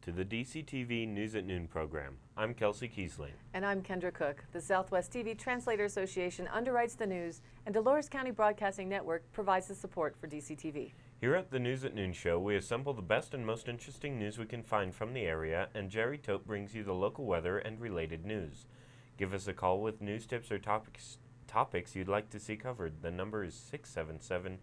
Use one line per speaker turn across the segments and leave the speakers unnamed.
to the DCTV News at Noon program. I'm Kelsey Kiesling.
And I'm Kendra Cook. The Southwest TV Translator Association underwrites the news, and Dolores County Broadcasting Network provides the support for DCTV.
Here at the News at Noon show, we assemble the best and most interesting news we can find from the area, and Jerry Tope brings you the local weather and related news. Give us a call with news tips or topics you'd like to see covered. The number is 677-4119.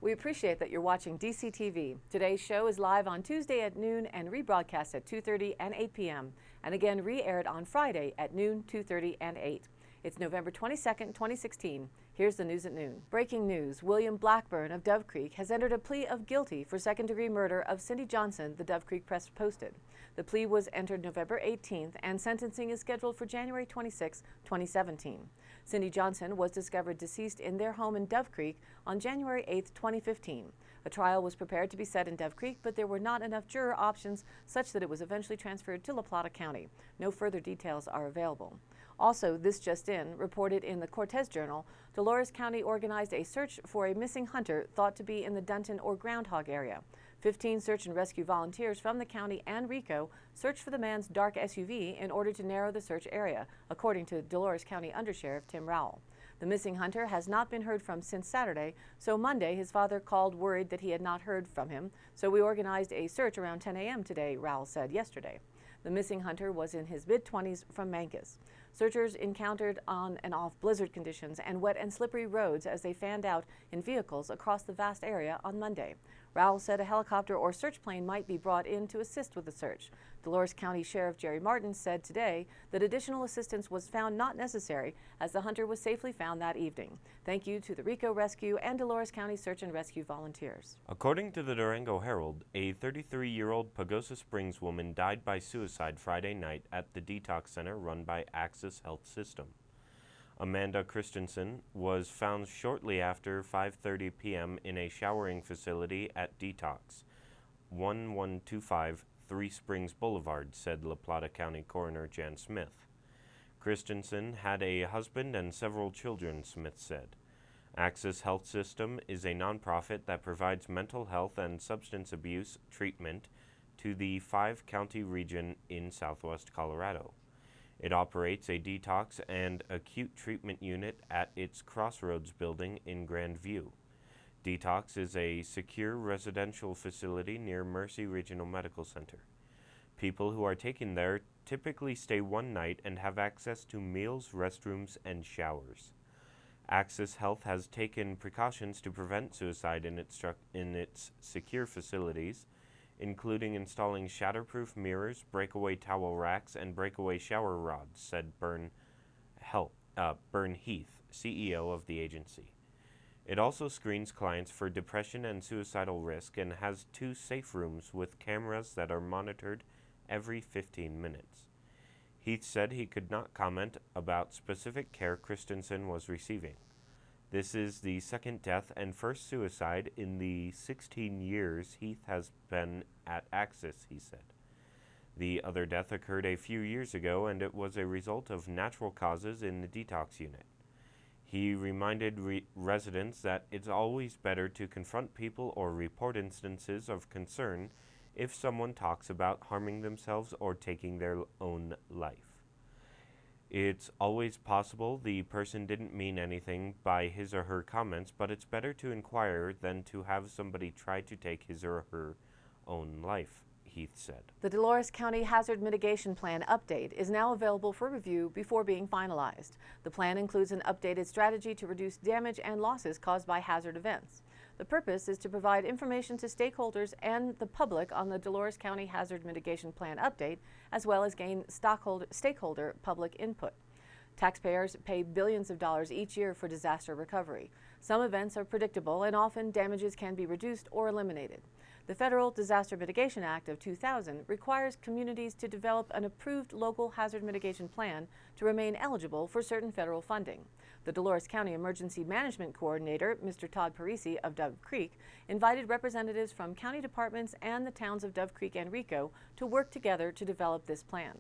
We appreciate that you're watching DCTV. Today's show is live on Tuesday at noon and rebroadcast at 2:30 and 8 p.m. and again re-aired on Friday at noon, 2:30 and 8. It's November 22nd, 2016. Here's the news at noon. Breaking news. William Blackburn of Dove Creek has entered a plea of guilty for second-degree murder of Cindy Johnson, the Dove Creek Press posted. The plea was entered November 18th and sentencing is scheduled for January 26, 2017. Cindy Johnson was discovered deceased in their home in Dove Creek on January 8, 2015. A trial was prepared to be set in Dove Creek, but there were not enough juror options such that it was eventually transferred to La Plata County. No further details are available. Also, this just in, reported in the Cortez Journal, Dolores County organized a search for a missing hunter thought to be in the Denton or Groundhog area. 15 search and rescue volunteers from the county and RICO searched for the man's dark SUV in order to narrow the search area, according to Dolores County Undersheriff Tim Rowell. The missing hunter has not been heard from since Saturday, so Monday his father called worried that he had not heard from him, so we organized a search around 10 a.m. today, Rowell said yesterday. The missing hunter was in his mid-20s from Mancos. Searchers encountered on and off blizzard conditions and wet and slippery roads as they fanned out in vehicles across the vast area on Monday. Rowell said a helicopter or search plane might be brought in to assist with the search. Dolores County Sheriff Jerry Martin said today that additional assistance was found not necessary as the hunter was safely found that evening. Thank you to the RICO Rescue and Dolores County Search and Rescue volunteers.
According to the Durango Herald, a 33-year-old Pagosa Springs woman died by suicide Friday night at the Detox Center run by Access Health System. Amanda Christensen was found shortly after 5:30 p.m. in a showering facility at Detox, 1125 Three Springs Boulevard, said La Plata County Coroner Jan Smith. Christensen had a husband and several children, Smith said. Access Health System is a nonprofit that provides mental health and substance abuse treatment to the 5-county region in southwest Colorado. It operates a detox and acute treatment unit at its Crossroads building in Grandview. Detox is a secure residential facility near Mercy Regional Medical Center. People who are taken there typically stay one night and have access to meals, restrooms, and showers. Access Health has taken precautions to prevent suicide in its secure facilities, including installing shatterproof mirrors, breakaway towel racks, and breakaway shower rods, said Bern Heath, CEO of the agency. It also screens clients for depression and suicidal risk and has 2 safe rooms with cameras that are monitored every 15 minutes. Heath said he could not comment about specific care Christensen was receiving. This is the second death and first suicide in the 16 years Heath has been at Access, he said. The other death occurred a few years ago, and it was a result of natural causes in the detox unit. He reminded residents that it's always better to confront people or report instances of concern if someone talks about harming themselves or taking their own life. It's always possible the person didn't mean anything by his or her comments, but it's better to inquire than to have somebody try to take his or her own life, Heath said.
The Dolores County Hazard Mitigation Plan update is now available for review before being finalized. The plan includes an updated strategy to reduce damage and losses caused by hazard events. The purpose is to provide information to stakeholders and the public on the Dolores County Hazard Mitigation Plan update, as well as gain stakeholder public input. Taxpayers pay billions of dollars each year for disaster recovery. Some events are predictable and often damages can be reduced or eliminated. The Federal Disaster Mitigation Act of 2000 requires communities to develop an approved local hazard mitigation plan to remain eligible for certain federal funding. The Dolores County Emergency Management Coordinator, Mr. Todd Parisi of Dove Creek, invited representatives from county departments and the towns of Dove Creek and RICO to work together to develop this plan.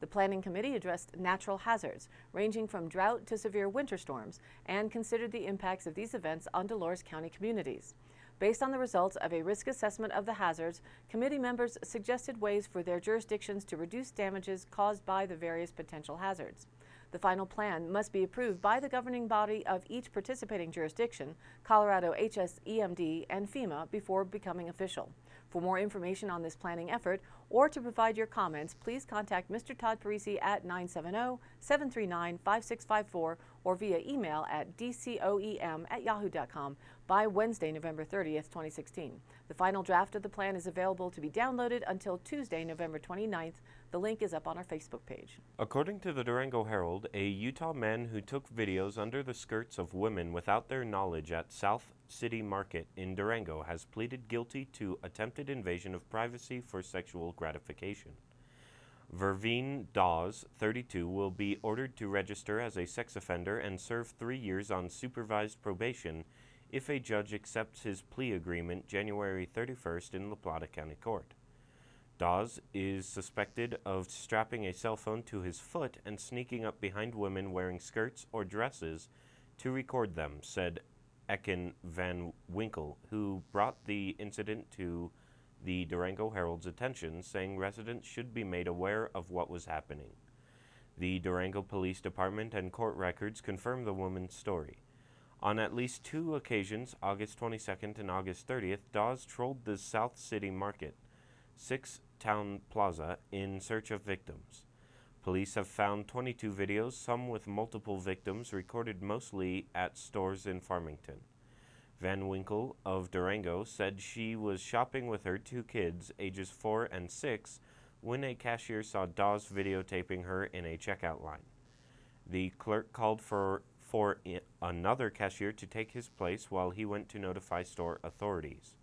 The Planning Committee addressed natural hazards, ranging from drought to severe winter storms, and considered the impacts of these events on Dolores County communities. Based on the results of a risk assessment of the hazards, committee members suggested ways for their jurisdictions to reduce damages caused by the various potential hazards. The final plan must be approved by the governing body of each participating jurisdiction, Colorado HSEMD and FEMA, before becoming official. For more information on this planning effort or to provide your comments, please contact Mr. Todd Parisi at 970-739-5654 or via email at dcoem@yahoo.com by Wednesday, November 30th, 2016. The final draft of the plan is available to be downloaded until Tuesday, November 29th. The link is up on our Facebook page.
According to the Durango Herald, a Utah man who took videos under the skirts of women without their knowledge at South City Market in Durango has pleaded guilty to attempted invasion of privacy for sexual gratification. Verveen Dawes, 32, will be ordered to register as a sex offender and serve 3 years on supervised probation if a judge accepts his plea agreement January 31st in La Plata County Court. Dawes is suspected of strapping a cell phone to his foot and sneaking up behind women wearing skirts or dresses to record them, said Eken Van Winkle, who brought the incident to the Durango Herald's attention, saying residents should be made aware of what was happening. The Durango Police Department and court records confirm the woman's story. On at least 2 occasions, August 22nd and August 30th, Dawes trolled the South City Market, 6 Town Plaza, in search of victims. Police have found 22 videos, some with multiple victims, recorded mostly at stores in Farmington. Van Winkle of Durango said she was shopping with her 2 kids, ages 4 and 6, when a cashier saw Dawes videotaping her in a checkout line. The clerk called for another cashier to take his place while he went to notify store authorities.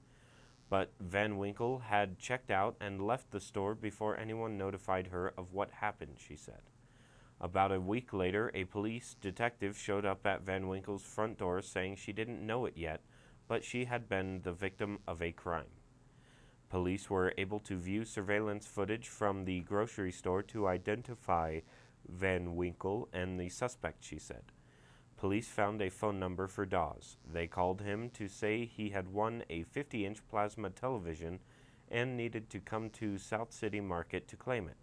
But Van Winkle had checked out and left the store before anyone notified her of what happened, she said. About a week later, a police detective showed up at Van Winkle's front door saying she didn't know it yet, but she had been the victim of a crime. Police were able to view surveillance footage from the grocery store to identify Van Winkle and the suspect, she said. Police found a phone number for Dawes. They called him to say he had won a 50-inch plasma television and needed to come to South City Market to claim it.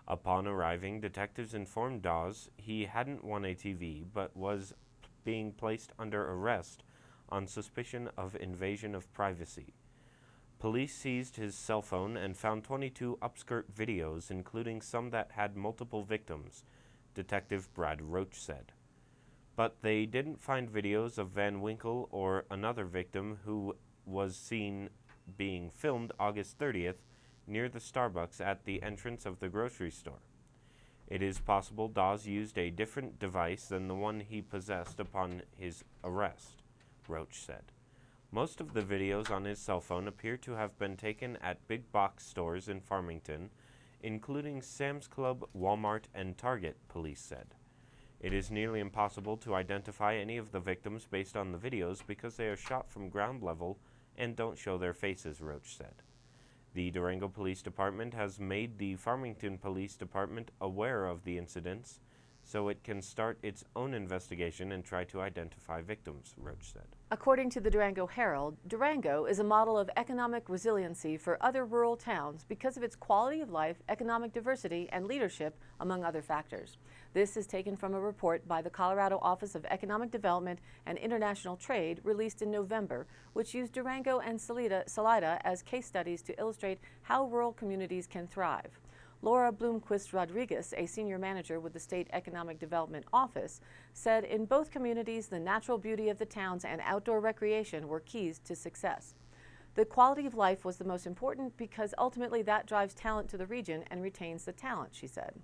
Upon arriving, detectives informed Dawes he hadn't won a TV, but was being placed under arrest on suspicion of invasion of privacy. Police seized his cell phone and found 22 Upskirt videos, including some that had multiple victims, Detective Brad Roach said. But they didn't find videos of Van Winkle or another victim who was seen being filmed August 30th near the Starbucks at the entrance of the grocery store. It is possible Dawes used a different device than the one he possessed upon his arrest, Roach said. Most of the videos on his cell phone appear to have been taken at big box stores in Farmington, including Sam's Club, Walmart, and Target, police said. It is nearly impossible to identify any of the victims based on the videos because they are shot from ground level and don't show their faces, Roach said. The Durango Police Department has made the Farmington Police Department aware of the incidents so it can start its own investigation and try to identify victims, Roach said.
According to the Durango Herald, Durango is a model of economic resiliency for other rural towns because of its quality of life, economic diversity, and leadership, among other factors. This is taken from a report by the Colorado Office of Economic Development and International Trade released in November, which used Durango and Salida as case studies to illustrate how rural communities can thrive. Laura Bloomquist Rodriguez, a senior manager with the State Economic Development Office, said in both communities the natural beauty of the towns and outdoor recreation were keys to success. The quality of life was the most important because ultimately that drives talent to the region and retains the talent, she said.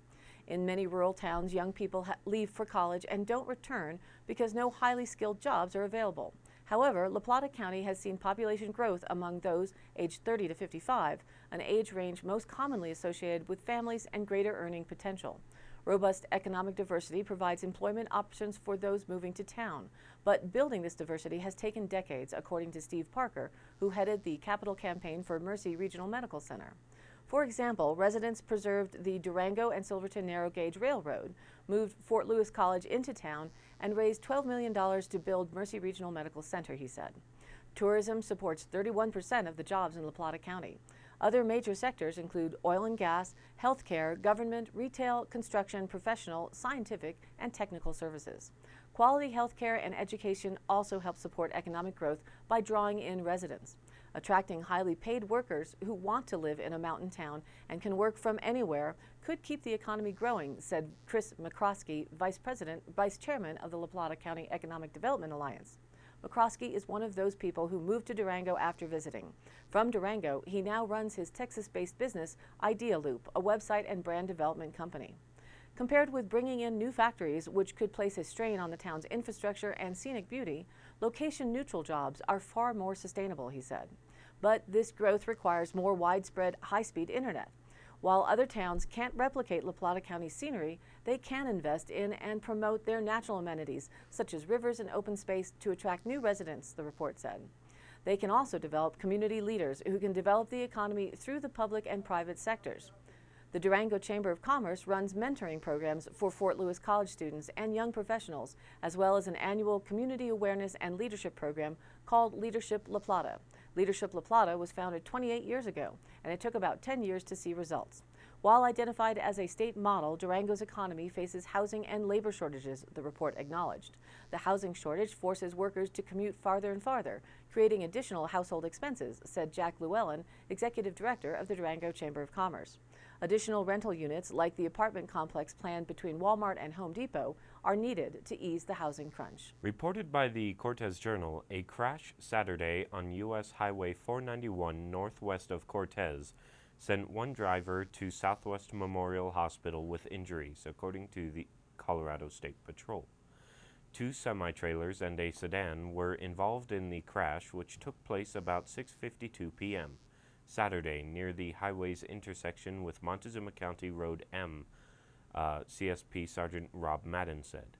In many rural towns, young people leave for college and don't return because no highly skilled jobs are available. However, La Plata County has seen population growth among those aged 30 to 55, an age range most commonly associated with families and greater earning potential. Robust economic diversity provides employment options for those moving to town, but building this diversity has taken decades, according to Steve Parker, who headed the capital campaign for Mercy Regional Medical Center. For example, residents preserved the Durango and Silverton Narrow Gauge Railroad, moved Fort Lewis College into town, and raised $12 million to build Mercy Regional Medical Center, he said. Tourism supports 31% of the jobs in La Plata County. Other major sectors include oil and gas, healthcare, government, retail, construction, professional, scientific, and technical services. Quality healthcare and education also help support economic growth by drawing in residents. Attracting highly paid workers who want to live in a mountain town and can work from anywhere could keep the economy growing, said Chris McCroskey, Vice Chairman of the La Plata County Economic Development Alliance. McCroskey is one of those people who moved to Durango after visiting. From Durango, he now runs his Texas-based business, Idea Loop, a website and brand development company. Compared with bringing in new factories, which could place a strain on the town's infrastructure and scenic beauty, location-neutral jobs are far more sustainable, he said. But this growth requires more widespread, high-speed internet. While other towns can't replicate La Plata County's scenery, they can invest in and promote their natural amenities, such as rivers and open space, to attract new residents, the report said. They can also develop community leaders who can develop the economy through the public and private sectors. The Durango Chamber of Commerce runs mentoring programs for Fort Lewis College students and young professionals, as well as an annual community awareness and leadership program called Leadership La Plata. Leadership La Plata was founded 28 years ago, and it took about 10 years to see results. While identified as a state model, Durango's economy faces housing and labor shortages, the report acknowledged. The housing shortage forces workers to commute farther and farther, creating additional household expenses, said Jack Llewellyn, Executive Director of the Durango Chamber of Commerce. Additional rental units, like the apartment complex planned between Walmart and Home Depot, are needed to ease the housing crunch.
Reported by the Cortez Journal, a crash Saturday on U.S. Highway 491 northwest of Cortez sent one driver to Southwest Memorial Hospital with injuries, according to the Colorado State Patrol. 2 semi-trailers and a sedan were involved in the crash, which took place about 6:52 p.m. Saturday near the highway's intersection with Montezuma County Road M, CSP Sergeant Rob Madden said.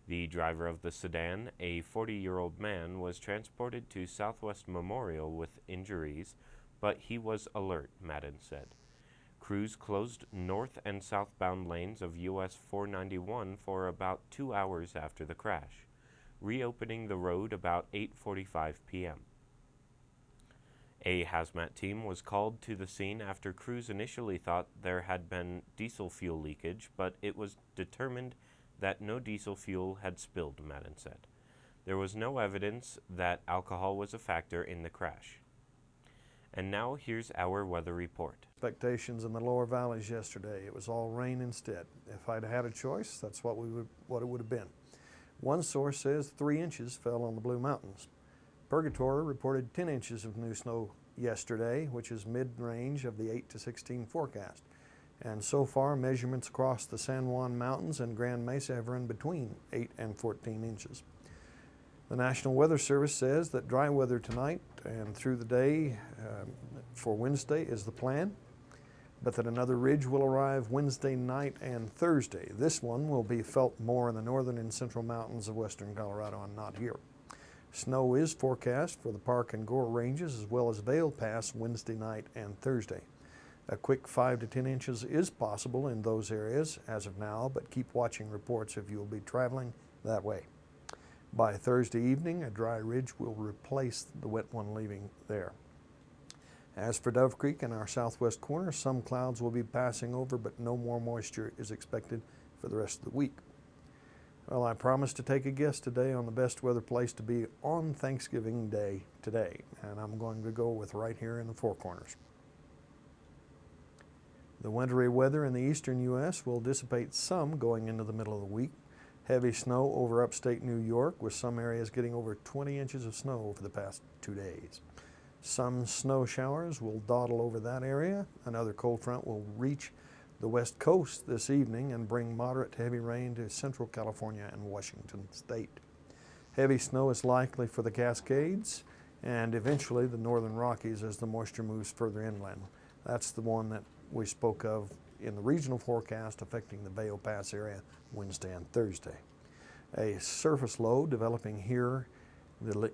The driver of the sedan, a 40-year-old man, was transported to Southwest Memorial with injuries, but he was alert, Madden said. Crews closed north and southbound lanes of US 491 for about 2 hours after the crash, reopening the road about 8:45 p.m. A hazmat team was called to the scene after crews initially thought there had been diesel fuel leakage, but it was determined that no diesel fuel had spilled, Madden said. There was no evidence that alcohol was a factor in the crash. And now here's our weather report.
Expectations in the lower valleys yesterday. It was all rain instead. If I'd had a choice, that's what it would have been. One source says 3 inches fell on the Blue Mountains. Purgatory reported 10 inches of new snow yesterday, which is mid-range of the 8 to 16 forecast. And so far, measurements across the San Juan Mountains and Grand Mesa have run between 8 and 14 inches. The National Weather Service says that dry weather tonight and through the day for Wednesday is the plan, but that another ridge will arrive Wednesday night and Thursday. This one will be felt more in the northern and central mountains of western Colorado and not here. Snow is forecast for the Park and Gore ranges as well as Vail Pass Wednesday night and Thursday. A quick 5 to 10 inches is possible in those areas as of now, but keep watching reports if you will be traveling that way. By Thursday evening, a dry ridge will replace the wet one leaving there. As for Dove Creek in our southwest corner, some clouds will be passing over, but no more moisture is expected for the rest of the week. Well, I promised to take a guess today on the best weather place to be on Thanksgiving Day today, and I'm going to go with right here in the Four Corners. The wintry weather in the eastern U.S. will dissipate some going into the middle of the week. Heavy snow over upstate New York, with some areas getting over 20 inches of snow over the past 2 days. Some snow showers will dawdle over that area. Another cold front will reach the west coast this evening and bring moderate to heavy rain to central California and Washington state. Heavy snow is likely for the Cascades and eventually the northern Rockies as the moisture moves further inland. That's the one that we spoke of in the regional forecast affecting the Vail Pass area Wednesday and Thursday. A surface low developing here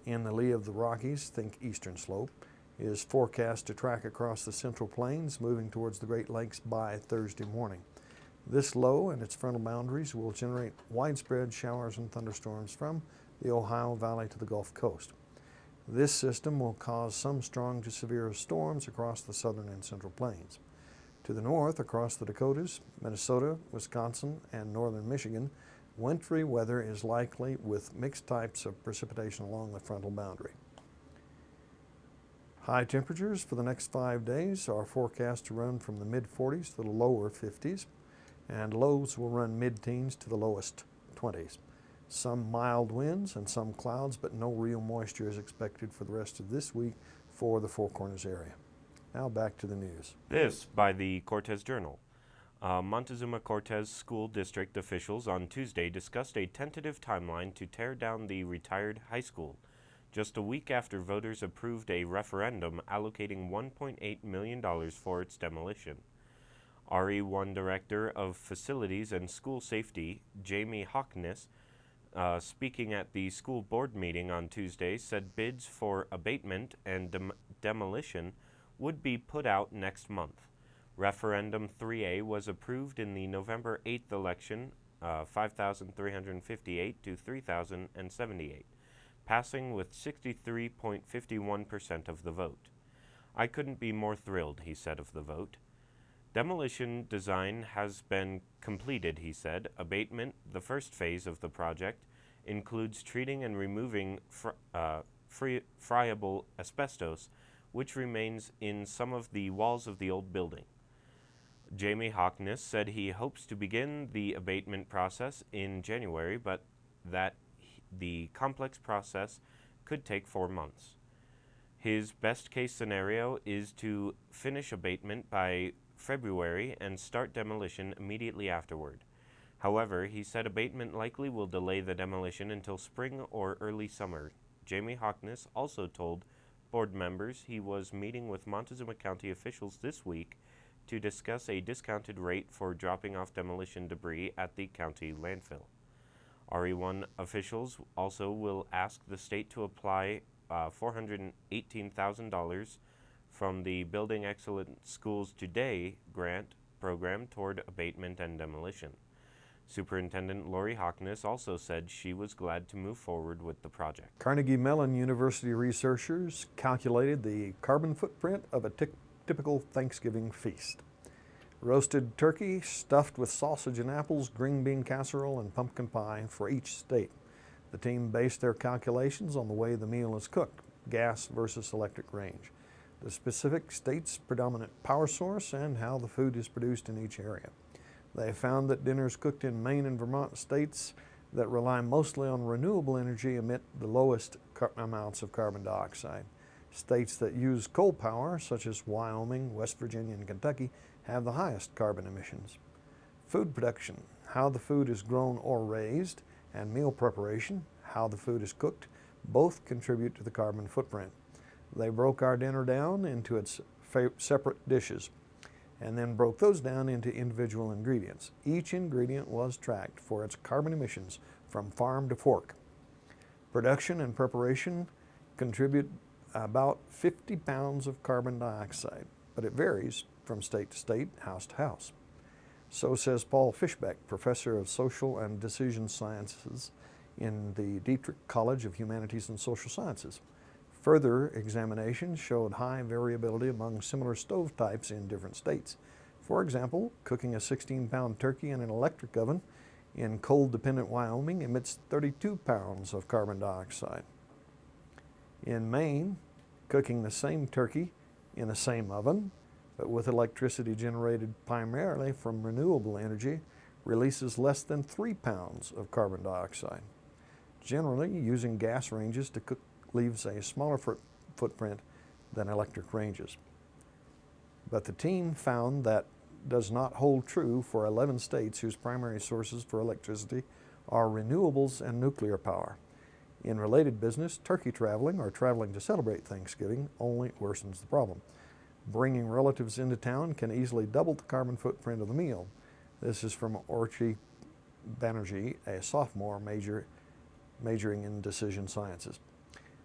in the lee of the Rockies, think eastern slope, is forecast to track across the central plains, moving towards the Great Lakes by Thursday morning. This low and its frontal boundaries will generate widespread showers and thunderstorms from the Ohio Valley to the Gulf Coast. This system will cause some strong to severe storms across the southern and central plains. To the north, across the Dakotas, Minnesota, Wisconsin, and northern Michigan, wintry weather is likely with mixed types of precipitation along the frontal boundary. High temperatures for the next 5 days are forecast to run from the mid-40s to the lower 50s, and lows will run mid-teens to the lowest 20s. Some mild winds and some clouds, but no real moisture is expected for the rest of this week for the Four Corners area. Now back to the news.
This by the Cortez Journal. Montezuma-Cortez School District officials on Tuesday discussed a tentative timeline to tear down the retired high school, just a week after voters approved a referendum allocating $1.8 million for its demolition. RE1 Director of Facilities and School Safety, Jamie Hockness, speaking at the school board meeting on Tuesday, said bids for abatement and demolition would be put out next month. Referendum 3A was approved in the November 8th election, 5,358 to 3,078, passing with 63.51% of the vote. I couldn't be more thrilled, he said of the vote. Demolition design has been completed, he said. Abatement, the first phase of the project, includes treating and removing friable asbestos, which remains in some of the walls of the old building. Jamie Hockness said he hopes to begin the abatement process in January, but that the complex process could take 4 months. His best-case scenario is to finish abatement by February and start demolition immediately afterward. However, he said abatement likely will delay the demolition until spring or early summer. Jamie Hockness also told board members he was meeting with Montezuma County officials this week to discuss a discounted rate for dropping off demolition debris at the county landfill. RE1 officials also will ask the state to apply $418,000 from the Building Excellent Schools Today grant program toward abatement and demolition. Superintendent Lori Hockness also said she was glad to move forward with the project.
Carnegie Mellon University researchers calculated the carbon footprint of a typical Thanksgiving feast. Roasted turkey stuffed with sausage and apples, green bean casserole, and pumpkin pie for each state. The team based their calculations on the way the meal is cooked, gas versus electric range, the specific state's predominant power source, and how the food is produced in each area. They found that dinners cooked in Maine and Vermont, states that rely mostly on renewable energy, emit the lowest amounts of carbon dioxide. States that use coal power, such as Wyoming, West Virginia, and Kentucky, have the highest carbon emissions. Food production, how the food is grown or raised, and meal preparation, how the food is cooked, both contribute to the carbon footprint. They broke our dinner down into its separate dishes and then broke those down into individual ingredients. Each ingredient was tracked for its carbon emissions from farm to fork. Production and preparation contribute about 50 pounds of carbon dioxide, but it varies from state to state, house to house. So says Paul Fishbeck, professor of social and decision sciences in the Dietrich College of Humanities and Social Sciences. Further examination showed high variability among similar stove types in different states. For example, cooking a 16-pound turkey in an electric oven in coal-dependent Wyoming emits 32 pounds of carbon dioxide. In Maine, cooking the same turkey in the same oven, but with electricity generated primarily from renewable energy, releases less than 3 pounds of carbon dioxide. Generally, using gas ranges to cook leaves a smaller footprint than electric ranges. But the team found that does not hold true for 11 states whose primary sources for electricity are renewables and nuclear power. In related business, turkey traveling or traveling to celebrate Thanksgiving only worsens the problem. Bringing relatives into town can easily double the carbon footprint of the meal. This is from Orchi Banerjee, a sophomore majoring in decision sciences.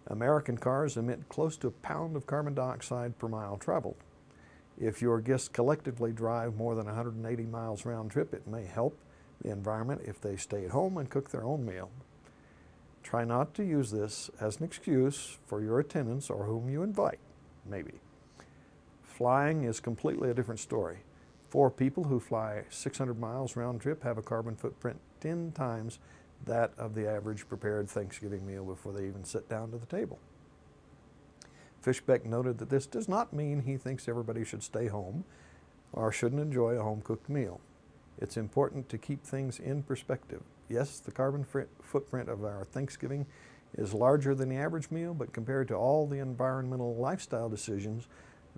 American cars emit close to 1 pound of carbon dioxide per mile traveled. If your guests collectively drive more than 180 miles round trip, it may help the environment if they stay at home and cook their own meal. Try not to use this as an excuse for your attendance or whom you invite, maybe. Flying is completely a different story. 4 people who fly 600 miles round trip have a carbon footprint 10 times that of the average prepared Thanksgiving meal before they even sit down to the table. Fishbeck noted that this does not mean he thinks everybody should stay home or shouldn't enjoy a home-cooked meal. It's important to keep things in perspective. Yes, the carbon footprint of our Thanksgiving is larger than the average meal, but compared to all the environmental lifestyle decisions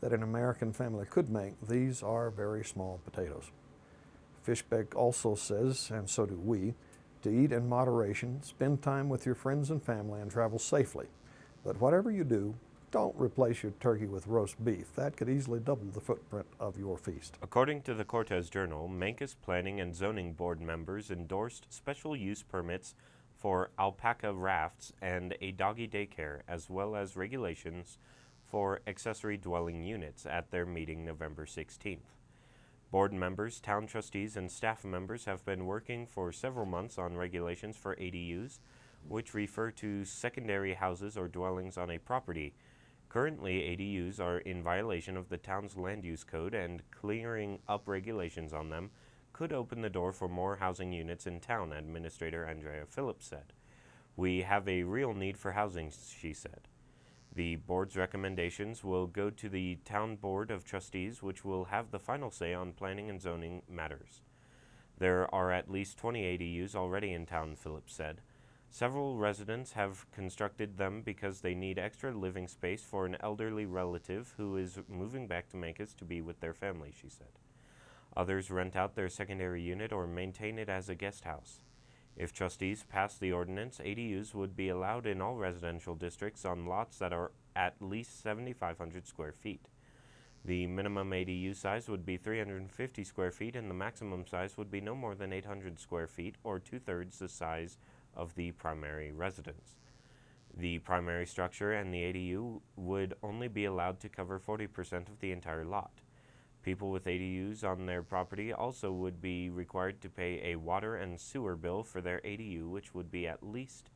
that an American family could make, these are very small potatoes. Fishbeck also says, and so do we, to eat in moderation, spend time with your friends and family, and travel safely. But whatever you do, don't replace your turkey with roast beef. That could easily double the footprint of your feast.
According to the Cortez Journal, Mancos Planning and Zoning Board members endorsed special use permits for alpaca rafts and a doggy daycare, as well as regulations for accessory dwelling units at their meeting November 16th. Board members, town trustees, and staff members have been working for several months on regulations for ADUs, which refer to secondary houses or dwellings on a property. Currently, ADUs are in violation of the town's land use code, and clearing up regulations on them could open the door for more housing units in town, Administrator Andrea Phillips said. We have a real need for housing, she said. The board's recommendations will go to the Town Board of Trustees, which will have the final say on planning and zoning matters. There are at least 20 ADUs already in town, Phillips said. Several residents have constructed them because they need extra living space for an elderly relative who is moving back to Mancos to be with their family, she said. Others rent out their secondary unit or maintain it as a guest house. If trustees pass the ordinance, ADUs would be allowed in all residential districts on lots that are at least 7,500 square feet. The minimum ADU size would be 350 square feet, and the maximum size would be no more than 800 square feet, or 2/3 the size of the primary residence. The primary structure and the ADU would only be allowed to cover 40% of the entire lot. People with ADUs on their property also would be required to pay a water and sewer bill for their ADU, which would be at least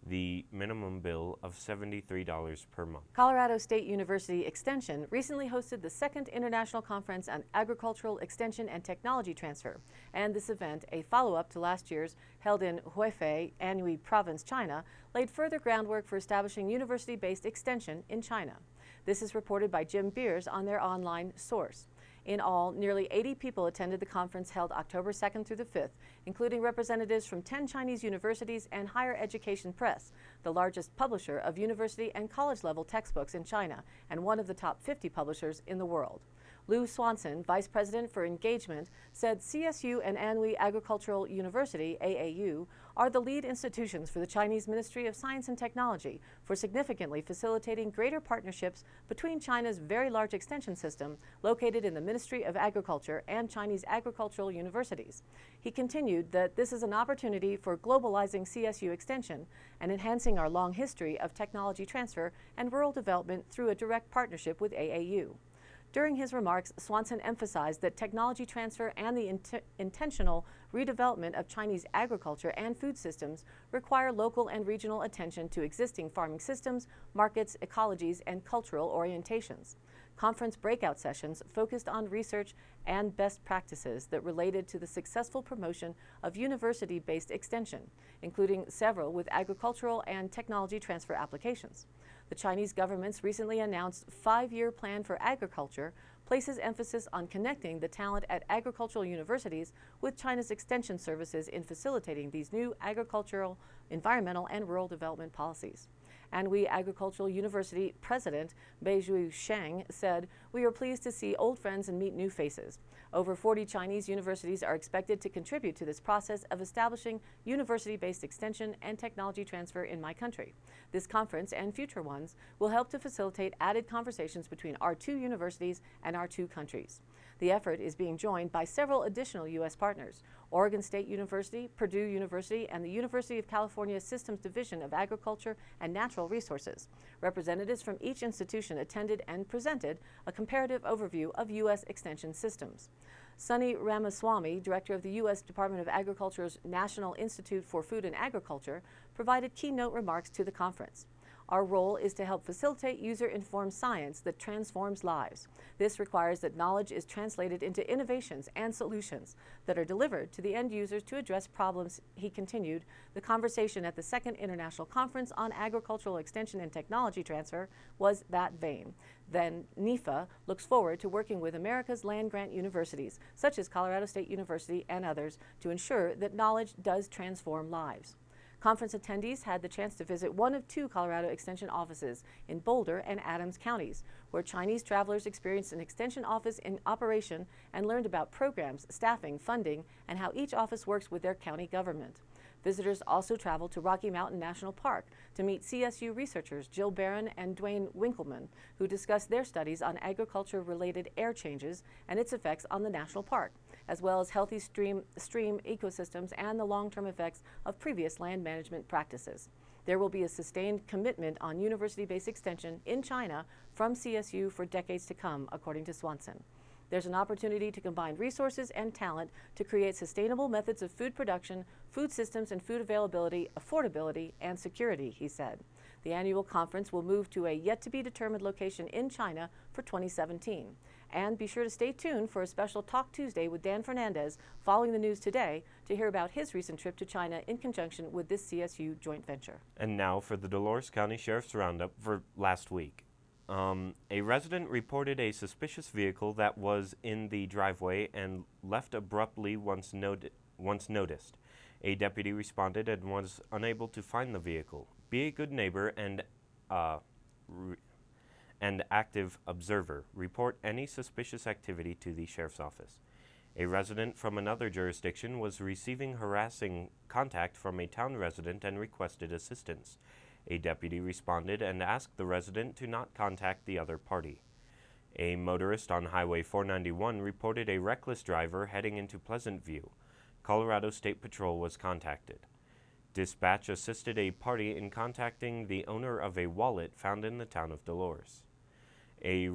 the minimum bill of $73 per month.
Colorado State University Extension recently hosted the 2nd International Conference on Agricultural Extension and Technology Transfer, and this event, a follow-up to last year's held in Hefei, Anhui Province, China, laid further groundwork for establishing university-based extension in China. This is reported by Jim Beers on their online source. In all, nearly 80 people attended the conference held October 2nd through the 5th, including representatives from 10 Chinese universities and Higher Education Press, the largest publisher of university and college-level textbooks in China and one of the top 50 publishers in the world. Lou Swanson, Vice President for Engagement, said CSU and Anhui Agricultural University, AAU, are the lead institutions for the Chinese Ministry of Science and Technology for significantly facilitating greater partnerships between China's very large extension system located in the Ministry of Agriculture and Chinese agricultural universities. He continued that this is an opportunity for globalizing CSU extension and enhancing our long history of technology transfer and rural development through a direct partnership with AAU. During his remarks, Swanson emphasized that technology transfer and the intentional redevelopment of Chinese agriculture and food systems require local and regional attention to existing farming systems, markets, ecologies, and cultural orientations. Conference breakout sessions focused on research and best practices that related to the successful promotion of university-based extension, including several with agricultural and technology transfer applications. The Chinese government's recently announced 5-year plan for agriculture places emphasis on connecting the talent at agricultural universities with China's extension services in facilitating these new agricultural, environmental, and rural development policies. Anhui Agricultural University President Beizhu Sheng said, "We are pleased to see old friends and meet new faces. Over 40 Chinese universities are expected to contribute to this process of establishing university-based extension and technology transfer in my country. This conference and future ones will help to facilitate added conversations between our 2 universities and our 2 countries." The effort is being joined by several additional U.S. partners: Oregon State University, Purdue University, and the University of California Systems Division of Agriculture and Natural Resources. Representatives from each institution attended and presented a comparative overview of U.S. extension systems. Sunny Ramaswamy, director of the U.S. Department of Agriculture's National Institute for Food and Agriculture, provided keynote remarks to the conference. Our role is to help facilitate user-informed science that transforms lives. This requires that knowledge is translated into innovations and solutions that are delivered to the end users to address problems, he continued. The conversation at the Second International Conference on Agricultural Extension and Technology Transfer was that vein. Then NIFA looks forward to working with America's land-grant universities, such as Colorado State University and others, to ensure that knowledge does transform lives. Conference attendees had the chance to visit one of 2 Colorado Extension offices in Boulder and Adams counties, where Chinese travelers experienced an Extension office in operation and learned about programs, staffing, funding, and how each office works with their county government. Visitors also traveled to Rocky Mountain National Park to meet CSU researchers Jill Barron and Dwayne Winkleman, who discussed their studies on agriculture-related air changes and its effects on the national park, as well as healthy stream ecosystems and the long-term effects of previous land management practices. There will be a sustained commitment on university-based extension in China from CSU for decades to come, according to Swanson. There's an opportunity to combine resources and talent to create sustainable methods of food production, food systems, and food availability, affordability, and security, he said. The annual conference will move to a yet-to-be-determined location in China for 2017. And be sure to stay tuned for a special Talk Tuesday with Dan Fernandez following the news today to hear about his recent trip to China in conjunction with this CSU joint venture.
And now for the Dolores County Sheriff's Roundup for last week. A resident reported a suspicious vehicle that was in the driveway and left abruptly once noticed. A deputy responded and was unable to find the vehicle. Be a good neighbor and active observer. Report any suspicious activity to the sheriff's office. A resident from another jurisdiction was receiving harassing contact from a town resident and requested assistance. A deputy responded and asked the resident to not contact the other party. A motorist on Highway 491 reported a reckless driver heading into Pleasant View. Colorado State Patrol was contacted. Dispatch assisted a party in contacting the owner of a wallet found in the town of Dolores. A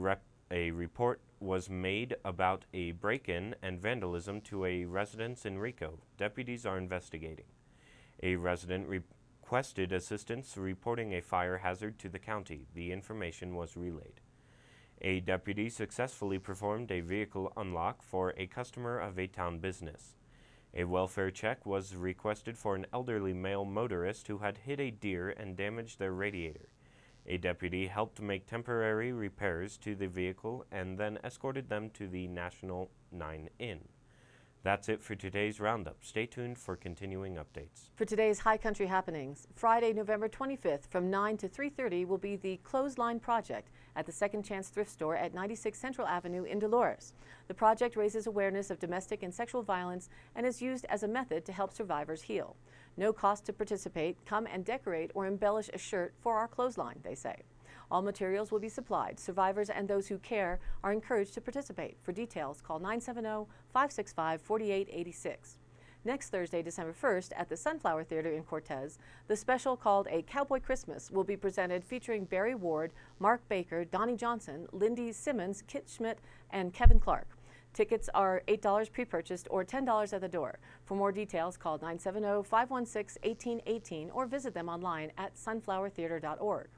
report was made about a break-in and vandalism to a residence in Rico. Deputies are investigating. A resident requested assistance reporting a fire hazard to the county. The information was relayed. A deputy successfully performed a vehicle unlock for a customer of a town business. A welfare check was requested for an elderly male motorist who had hit a deer and damaged their radiator. A deputy helped make temporary repairs to the vehicle and then escorted them to the National 9 Inn. That's it for today's Roundup. Stay tuned for continuing updates.
For today's High Country happenings, Friday, November 25th from 9 to 3:30 will be the Clothesline Project at the Second Chance Thrift Store at 96 Central Avenue in Dolores. The project raises awareness of domestic and sexual violence and is used as a method to help survivors heal. No cost to participate. Come and decorate or embellish a shirt for our clothesline, they say. All materials will be supplied. Survivors and those who care are encouraged to participate. For details, call 970-565-4886. Next Thursday, December 1st, at the Sunflower Theater in Cortez, the special called A Cowboy Christmas will be presented featuring Barry Ward, Mark Baker, Donnie Johnson, Lindy Simmons, Kit Schmidt, and Kevin Clark. Tickets are $8 pre-purchased or $10 at the door. For more details, call 970-516-1818 or visit them online at sunflowertheater.org.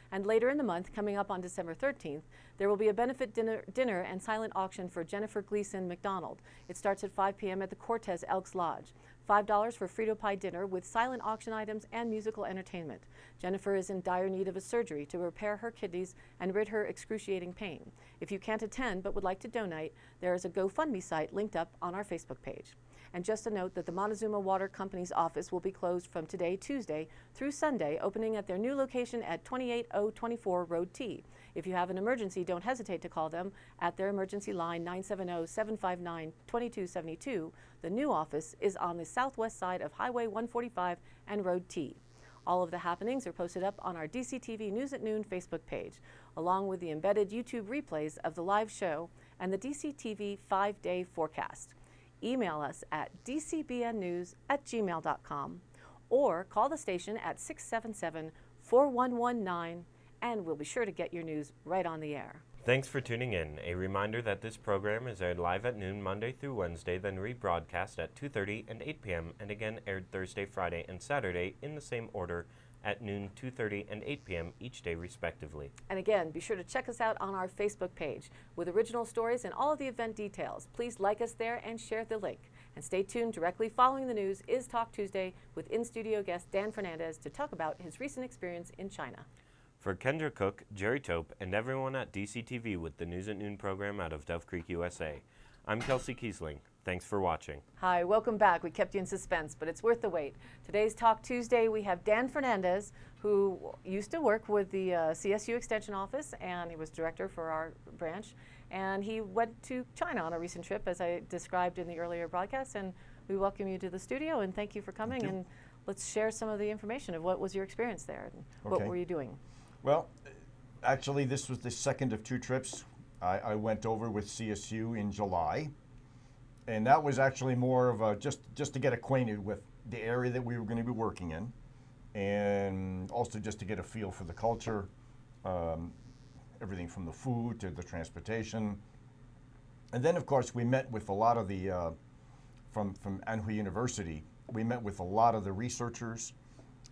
And later in the month, coming up on December 13th, there will be a benefit dinner and silent auction for Jennifer Gleason McDonald. It starts at 5 p.m. at the Cortez Elks Lodge. $5 for Frito Pie dinner with silent auction items and musical entertainment. Jennifer is in dire need of a surgery to repair her kidneys and rid her excruciating pain. If you can't attend but would like to donate, there is a GoFundMe site linked up on our Facebook page. And just a note that the Montezuma Water Company's office will be closed from today, Tuesday, through Sunday, opening at their new location at 28024 Road T. If you have an emergency, don't hesitate to call them at their emergency line 970-759-2272. The new office is on the southwest side of Highway 145 and Road T. All of the happenings are posted up on our DCTV News at Noon Facebook page, along with the embedded YouTube replays of the live show and the DCTV 5-day forecast. Email us at dcbnnews@gmail.com or call the station at 677-4119 and we'll be sure to get your news right on the air.
Thanks for tuning in. A reminder that this program is aired live at noon Monday through Wednesday, then rebroadcast at 2:30 and 8 p.m., and again aired Thursday, Friday, and Saturday in the same order at noon, 2:30, and 8 p.m. each day respectively.
And again, be sure to check us out on our Facebook page with original stories and all of the event details. Please like us there and share the link. And stay tuned. Directly following the news is Talk Tuesday with in-studio guest Dan Fernandez to talk about his recent experience in China.
For Kendra Cook, Jerry Tope, and everyone at DCTV with the News at Noon program out of Dove Creek, USA, I'm Kelsey Kiesling. Thanks for watching.
Hi, welcome back. We kept you in suspense, but it's worth the wait. Today's Talk Tuesday, we have Dan Fernandez, who used to work with the CSU Extension Office, and he was director for our branch. And he went to China on a recent trip, as I described in the earlier broadcast. And we welcome you to the studio, and thank you for coming. And let's share some of the information of what was your experience there, and what were you doing?
Well, actually, this was the second of two trips. I went over with CSU in July, and that was actually more of a just to get acquainted with the area that we were going to be working in, and also just to get a feel for the culture, everything from the food to the transportation. And then, of course, we met with a lot of the, from Anhui University, we met with a lot of the researchers,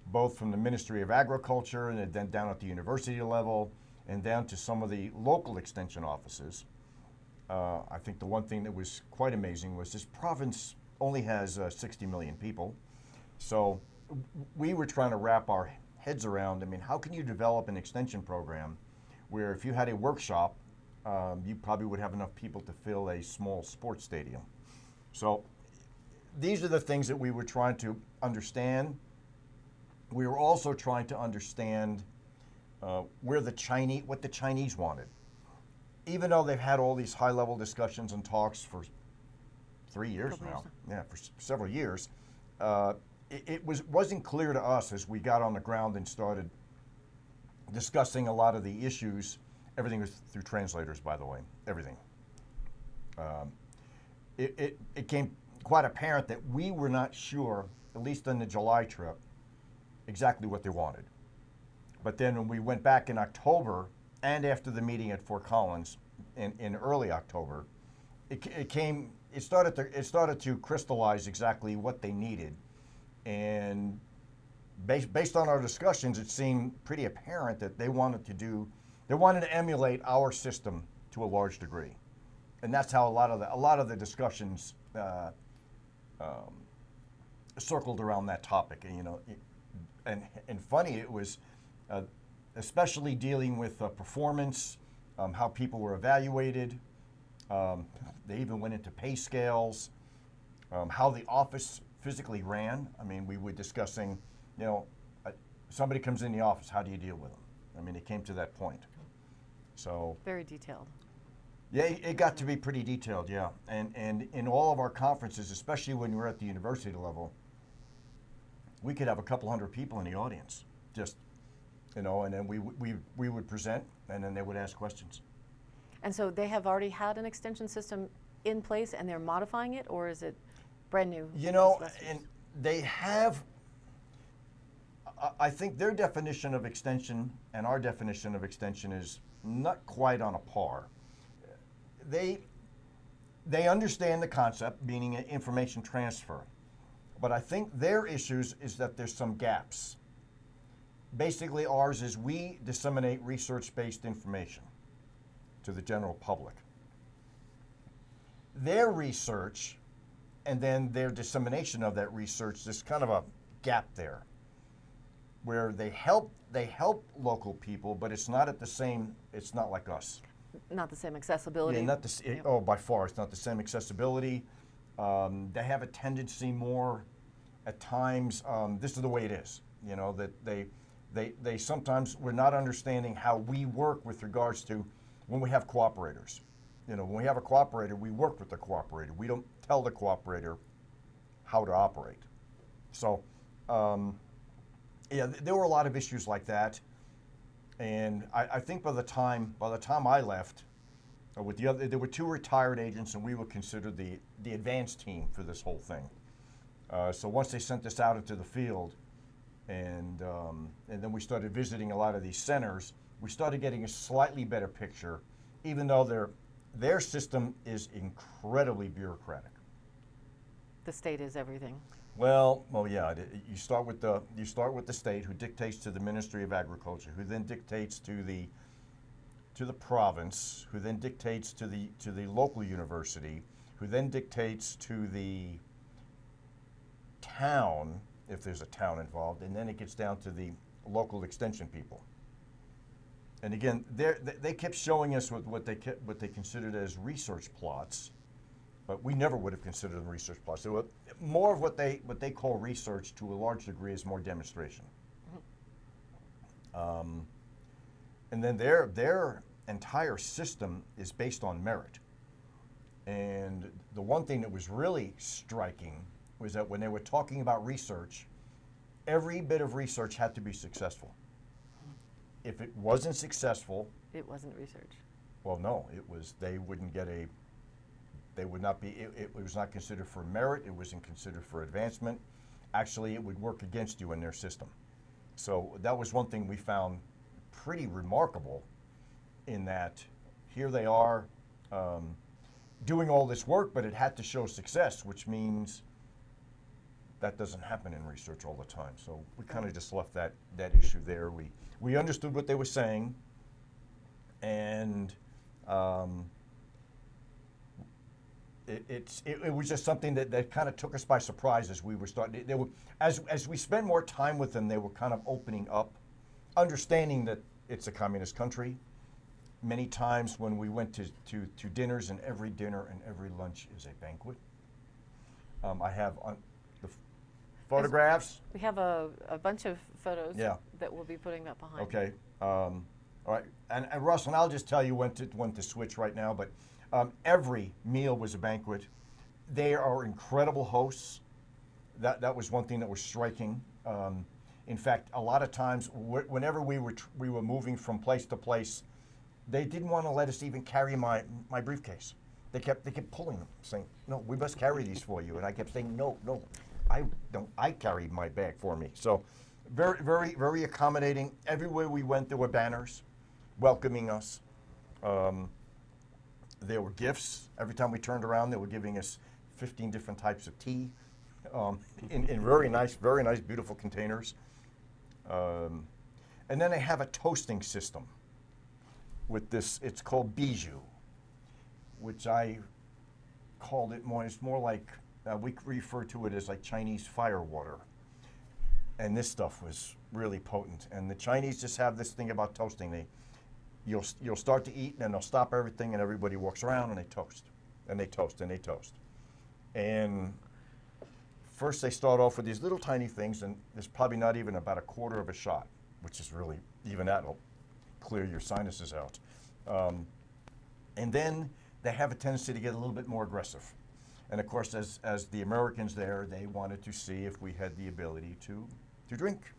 both from the Ministry of Agriculture and then down at the university level and down to some of the local extension offices. I think the one thing that was quite amazing was this province only has 60 million people. So we were trying to wrap our heads around, I mean, how can you develop an extension program where if you had a workshop, you probably would have enough people to fill a small sports stadium. So these are the things that we were trying to understand. We were also trying to understand what the Chinese wanted. Even though they've had all these high-level discussions and talks for 3 years now, for several years, it wasn't clear to us as we got on the ground and started discussing a lot of the issues. Everything was through translators, by the way, everything. It became quite apparent that we were not sure, at least on the July trip, exactly what they wanted. But then when we went back in October and after the meeting at Fort Collins in early October, it started to crystallize exactly what they needed. And based on our discussions, it seemed pretty apparent that they wanted to emulate our system to a large degree. And that's how a lot of the discussions circled around that topic. And and funny, it was especially dealing with performance, how people were evaluated. They even went into pay scales, how the office physically ran. I mean, we were discussing, somebody comes in the office, how do you deal with them? I mean, it came to that point. So
very detailed.
Yeah, it got to be pretty detailed, yeah. And in all of our conferences, especially when we're at the university level, we could have a couple hundred people in the audience, just, and then we would present, and then they would ask questions.
And so they have already had an extension system in place, and they're modifying it, or is it brand new?
And they have, I think their definition of extension and our definition of extension is not quite on a par. They understand the concept, meaning information transfer. But I think their issues is that there's some gaps. Basically, ours is we disseminate research-based information to the general public. Their research and then their dissemination of that research, there's kind of a gap there where they help local people, but it's not like us.
Not the same accessibility.
Yeah, by far, it's not the same accessibility. They have a tendency more, at times, this is the way it is, that they sometimes, we're not understanding how we work with regards to when we have cooperators. When we have a cooperator, we work with the cooperator. We don't tell the cooperator how to operate. So, there were a lot of issues like that. And I think by the time I left, there were two retired agents, and we were considered the advanced team for this whole thing. So once they sent us out into the field, and then we started visiting a lot of these centers, we started getting a slightly better picture even though their system is incredibly bureaucratic.
The state is everything.
Well, yeah. You start with the state, who dictates to the Ministry of Agriculture, who then dictates to the province, who then dictates to the local university, who then dictates to the town, if there's a town involved, and then it gets down to the local extension people. And again, they kept showing us what they considered as research plots, but we never would have considered them research plots. They were more of what they call research, to a large degree, is more demonstration. And then their entire system is based on merit. And the one thing that was really striking was that when they were talking about research, every bit of research had to be successful. If it wasn't successful,
it wasn't research.
Well, no, it was. They wouldn't get a. They would not be. It was not considered for merit. It wasn't considered for advancement. Actually, it would work against you in their system. So that was one thing we found pretty remarkable. In that, here they are doing all this work, but it had to show success, which means that doesn't happen in research all the time. So we kind of just left that issue there. We understood what they were saying, and it was just something that kind of took us by surprise as we were starting. As we spent more time with them, they were kind of opening up, understanding that it's a communist country. Many times when we went to dinners, and every dinner and every lunch is a banquet. I have the photographs.
We have a bunch of photos
Yeah.
that we'll be putting up behind.
Okay. All right. And Russ, and I'll just tell you when to switch right now, but every meal was a banquet. They are incredible hosts. That was one thing that was striking. In fact, a lot of times, whenever we were moving from place to place, they didn't want to let us even carry my briefcase. They kept pulling them, saying, "No, we must carry these for you." And I kept saying, "No, I don't. I carried my bag for me." So, very, very, very accommodating. Everywhere we went, there were banners welcoming us. There were gifts. Every time we turned around, they were giving us 15 different types of tea in very nice, beautiful containers. And then they have a toasting system with this. It's called bijou, which I called it more. It's more like we refer to it as like Chinese fire water. And this stuff was really potent. And the Chinese just have this thing about toasting. You'll start to eat, and then they'll stop everything, and everybody walks around, and they toast, and they toast, and they toast. And first they start off with these little tiny things, and there's probably not even about a quarter of a shot, which is really, even that'll clear your sinuses out. And then they have a tendency to get a little bit more aggressive. And of course, as the Americans there, they wanted to see if we had the ability to drink.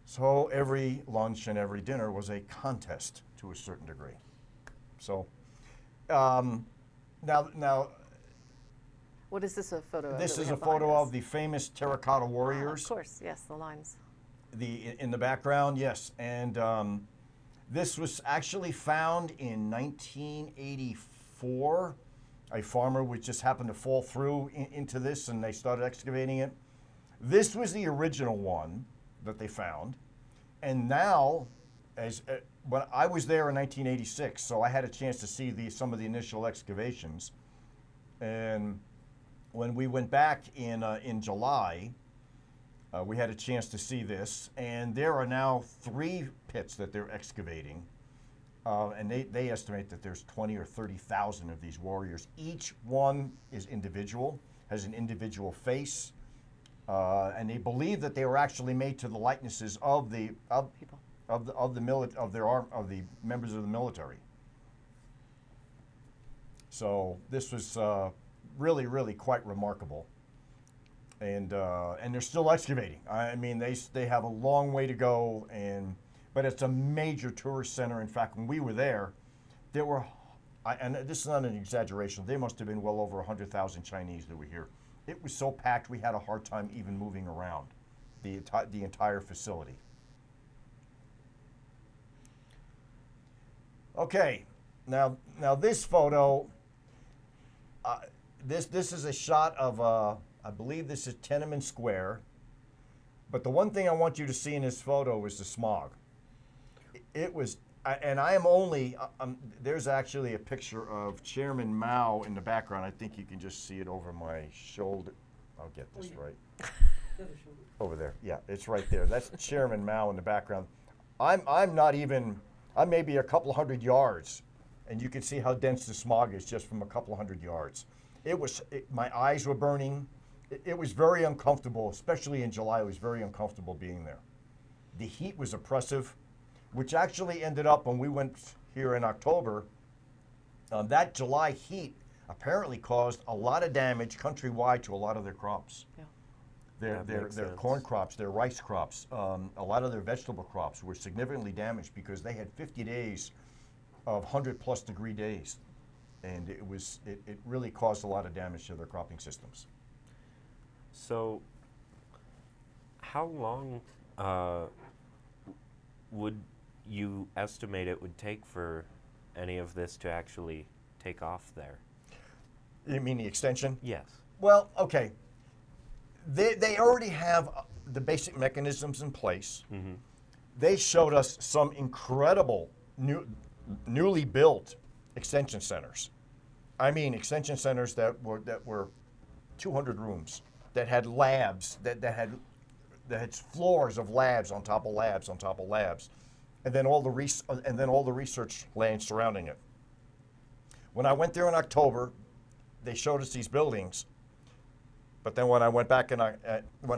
So every lunch and every dinner was a contest to a certain degree. So now.
What is this a photo of?
This is a photo of the famous terracotta warriors.
Of course, yes, the lines.
In the background, yes. And this was actually found in 1984. A farmer would just happen to fall through into this, and they started excavating it. This was the original one that they found. And now, when I was there in 1986, so I had a chance to see some of the initial excavations. And when we went back in July, we had a chance to see this, and there are now 3 pits that they're excavating, and they estimate that there's 20 or 30,000 of these warriors. Each one is individual, has an individual face, and they believe that they were actually made to the likenesses of the
People.
of the members of the military. So this was really, really quite remarkable. And they're still excavating. I mean, they have a long way to go, but it's a major tourist center. In fact, when we were there were, and this is not an exaggeration, there must have been well over 100,000 Chinese that were here. It was so packed, we had a hard time even moving around the entire facility. Okay, Now this photo, this is a shot of, I believe this is Tiananmen Square. But the one thing I want you to see in this photo is the smog. It was, and I am only, there's actually a picture of Chairman Mao in the background. I think you can just see it over my shoulder. I'll get this right. Over there, yeah, it's right there. That's Chairman Mao in the background. I'm not even, I'm maybe a couple hundred yards, and you can see how dense the smog is just from a couple hundred yards. My eyes were burning. It was very uncomfortable, especially in July. It was very uncomfortable being there. The heat was oppressive, which actually ended up when we went here in October. That July heat apparently caused a lot of damage countrywide to a lot of their crops.
Yeah.
Their corn crops, their rice crops, a lot of their vegetable crops were significantly damaged because they had 50 days of 100+ degree days. And it really caused a lot of damage to their cropping systems.
So, how long would you estimate it would take for any of this to actually take off there?
You mean the extension?
Yes.
Well, okay. They already have the basic mechanisms in place.
Mm-hmm.
They showed us some incredible newly built extension centers. I mean, extension centers that were 200 rooms, that had labs, that had floors of labs on top of labs on top of labs, and then all the research land surrounding it. When I went there in October, they showed us these buildings. But then when I went back when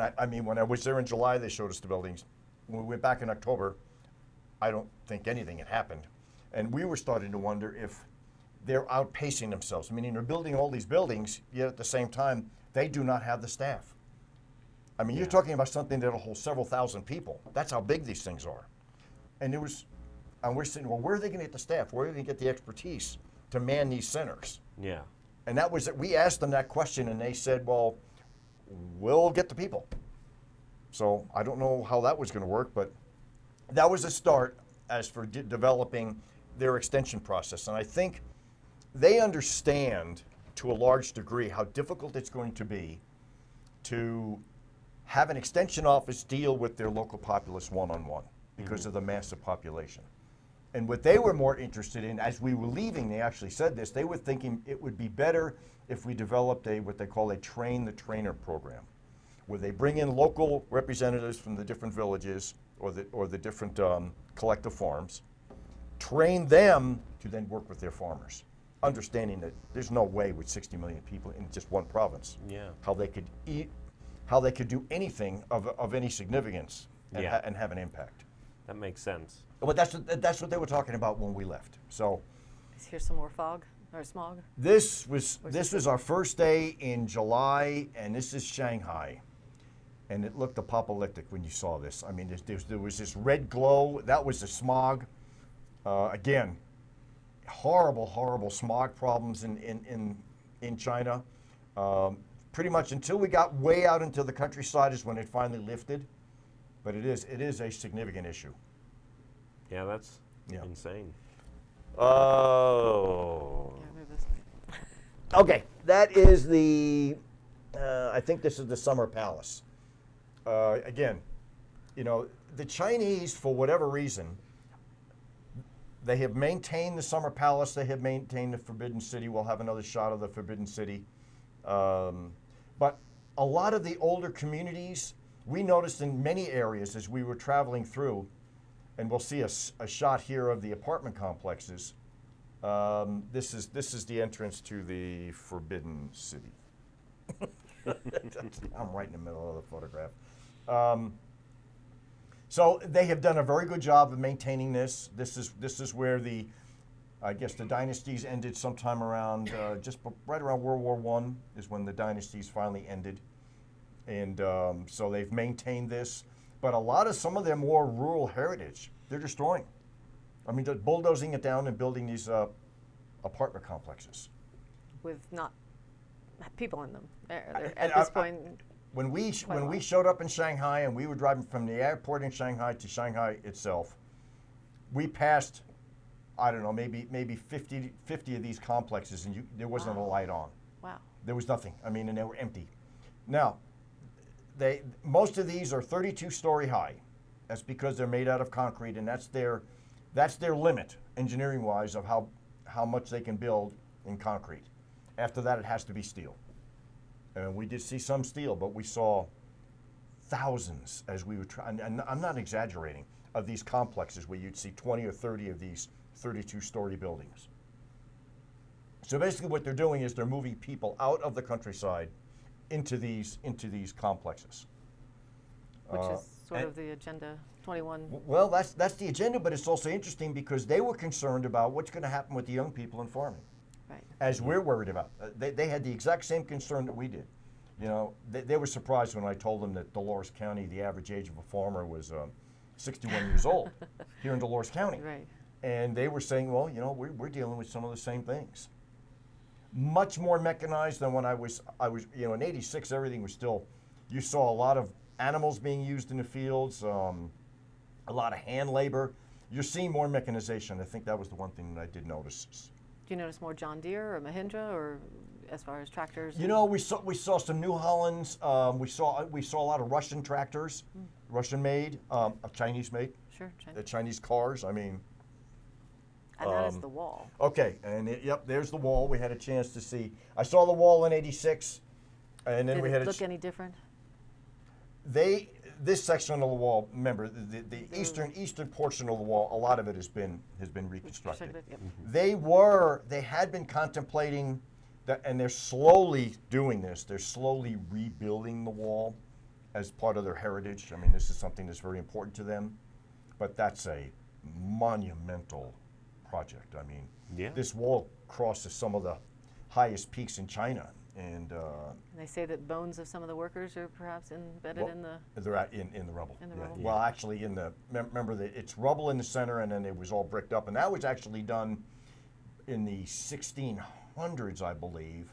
I was there in July, they showed us the buildings. When we went back in October, I don't think anything had happened. And we were starting to wonder if they're outpacing themselves. Meaning they're building all these buildings, yet at the same time, they do not have the staff. I mean, you're talking about something that'll hold several thousand people. That's how big these things are. And we're saying, well, where are they going to get the staff? Where are they going to get the expertise to man these centers?
Yeah.
And that was, we asked them that question, and they said, well, we'll get the people. So I don't know how that was going to work, but that was a start as for developing their extension process. And I think they understand to a large degree how difficult it's going to be to have an extension office deal with their local populace one-on-one because of the massive population. And what they were more interested in, as we were leaving, they actually said this, they were thinking it would be better if we developed what they call a train-the-trainer program, where they bring in local representatives from the different villages or the different collective farms, train them to then work with their farmers, understanding that there's no way with 60 million people in just one province, how they could eat, how they could do anything of any significance and have an impact.
That makes sense.
But that's what they were talking about when we left. So,
Is here some more fog or smog?
this was our first day in July, and this is Shanghai, and it looked apocalyptic when you saw this. I mean, there was this red glow. That was the smog. Again, horrible smog problems in China. Pretty much until we got way out into the countryside is when it finally lifted. But it is a significant issue.
Yeah, that's insane.
Yeah, move this way.
Okay, that is I think this is the Summer Palace. Again, the Chinese, for whatever reason, they have maintained the Summer Palace, they have maintained the Forbidden City. We'll have another shot of the Forbidden City. But a lot of the older communities, we noticed in many areas as we were traveling through, and we'll see a shot here of the apartment complexes. This is the entrance to the Forbidden City. I'm right in the middle of the photograph. So they have done a very good job of maintaining this. This is where I guess the dynasties ended sometime around right around World War I is when the dynasties finally ended. And so they've maintained this. But some of their more rural heritage, they're destroying. I mean, they're bulldozing it down and building these apartment complexes.
With not people in them. At this point.
When we showed up in Shanghai and we were driving from the airport in Shanghai to Shanghai itself, we passed I don't know, maybe 50 of these complexes, and there wasn't a light on.
Wow.
There was nothing. I mean, and they were empty. Now, most of these are 32-story high. That's because they're made out of concrete, and that's their limit, engineering-wise, of how much they can build in concrete. After that, it has to be steel. And we did see some steel, but we saw thousands as we would try, and I'm not exaggerating, of these complexes where you'd see 20 or 30 of these 32-story buildings. So basically what they're doing is they're moving people out of the countryside into these complexes.
Which is sort of the Agenda 21.
Well, that's the agenda, but it's also interesting because they were concerned about what's going to happen with the young people in farming.
Right.
As we're worried about. They had the exact same concern that we did. You know, they were surprised when I told them that Dolores County, the average age of a farmer was 61 years old here in Dolores County.
Right.
And they were saying, well, you know, we're dealing with some of the same things. Much more mechanized than when I was, you know, in '86, everything was still, you saw a lot of animals being used in the fields, a lot of hand labor. You're seeing more mechanization. I think that was the one thing that I did notice.
Do you notice more John Deere or Mahindra, or as far as tractors?
You know, we saw some New Hollands. We saw a lot of Russian tractors, Russian made, Chinese made.
Sure,
The Chinese cars. I mean.
And that is the wall.
Okay, and yep, there's the wall. We had a chance to see. I saw the wall in '86, and then
Did
we had
it look any different?
This section of the wall. Remember, the eastern portion of the wall. A lot of it has been reconstructed.
Yep.
They had been contemplating that, and they're slowly doing this. They're slowly rebuilding the wall as part of their heritage. I mean, this is something that's very important to them, but that's a monumental project. I mean, this wall crosses some of the highest peaks in China, and
They say that bones of some of the workers are perhaps embedded in the.
they're in the rubble.
In the rubble.
Well, actually, remember that it's rubble in the center, and then it was all bricked up, and that was actually done in the 1600s, I believe,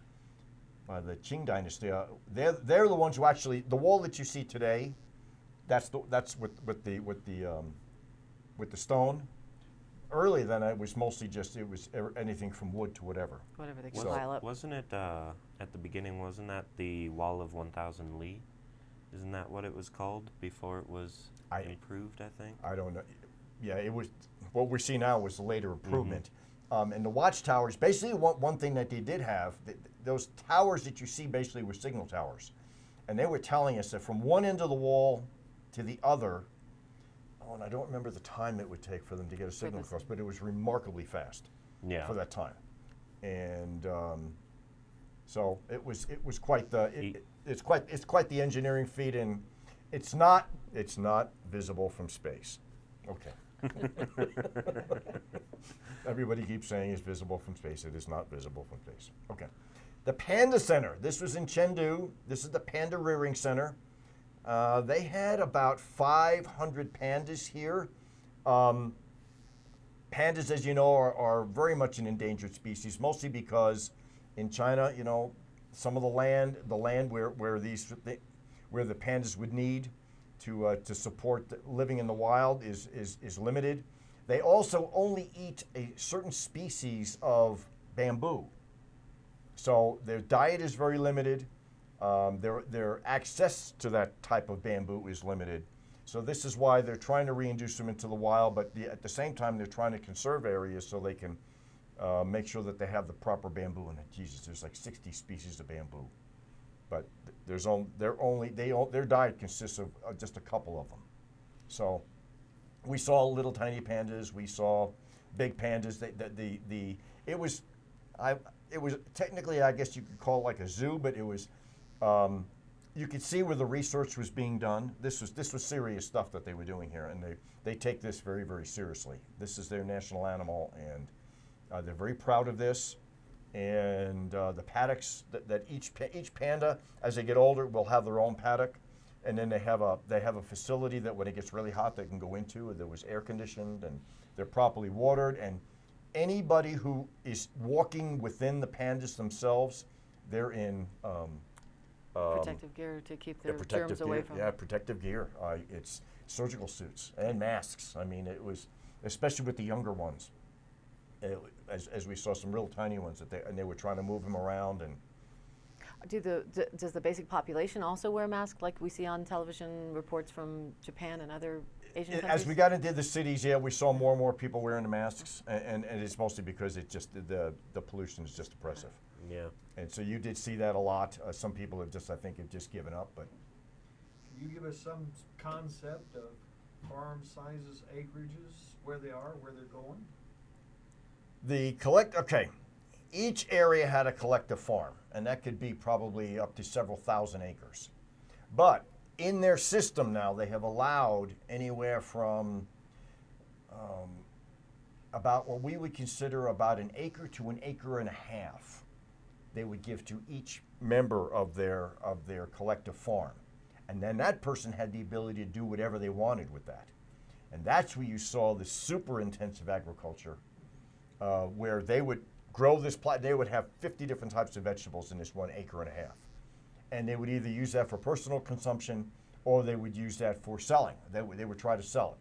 by the Qing dynasty. They're the ones who actually, the wall that you see today, that's with the stone. Early then, it was mostly anything from wood to whatever.
Whatever they can pile up.
Wasn't it at the beginning? Wasn't that the Wall of 1,000 Li? Isn't that what it was called before it was improved? I think.
I don't know. Yeah, it was. What we see now was the later improvement. And the watchtowers. Basically, one thing that they did have, those towers that you see basically were signal towers, and they were telling us that from one end of the wall to the other. Oh, and I don't remember the time it would take for them to get a signal across, but it was remarkably fast for that time. And so it was quite it's quite the engineering feat, and it's not visible from space. Okay. Everybody keeps saying it's visible from space. It is not visible from space. Okay. The Panda Center. This was in Chengdu. This is the Panda Rearing Center. They had about 500 pandas here. Pandas, as you know, are very much an endangered species, mostly because in China, you know, some of the land where the pandas would need to support living in the wild is limited. They also only eat a certain species of bamboo, so their diet is very limited. Their access to that type of bamboo is limited. So this is why they're trying to reintroduce them into the wild, but at the same time they're trying to conserve areas so they can make sure that they have the proper bamboo. And Jesus, there's like 60 species of bamboo, but their diet consists of just a couple of them. So we saw little tiny pandas, we saw big pandas. It was technically, I guess you could call it like a zoo, but it was. You could see where the research was being done. This was serious stuff that they were doing here, and they take this very, very seriously. This is their national animal, and they're very proud of this. And the paddocks that each panda, as they get older, will have their own paddock, and then they have a facility that when it gets really hot they can go into. There was air conditioned, and they're properly watered. And anybody who is walking within the pandas themselves, they're in.
Protective gear to keep their germs away from.
Yeah, protective gear. It's surgical suits and masks. I mean, it was, especially with the younger ones. as we saw some real tiny ones and they were trying to move them around. And
does the basic population also wear masks like we see on television reports from Japan and other Asian countries?
As we got into the cities, yeah, we saw more and more people wearing the masks, and it's mostly because it just the pollution is just oppressive.
Yeah.
And so you did see that a lot. Some people have just, I think, have just given up. But
Can you give us some concept of farm sizes, acreages, where they are, where they're going?
okay, each area had a collective farm, and that could be probably up to several thousand acres. But in their system now, they have allowed anywhere from about what we would consider about an acre to an acre and a half they would give to each member of their collective farm. And then that person had the ability to do whatever they wanted with that. And that's where you saw the super intensive agriculture, where they would grow this they would have 50 different types of vegetables in this 1 acre and a half. And they would either use that for personal consumption or they would use that for selling. They would try to sell it.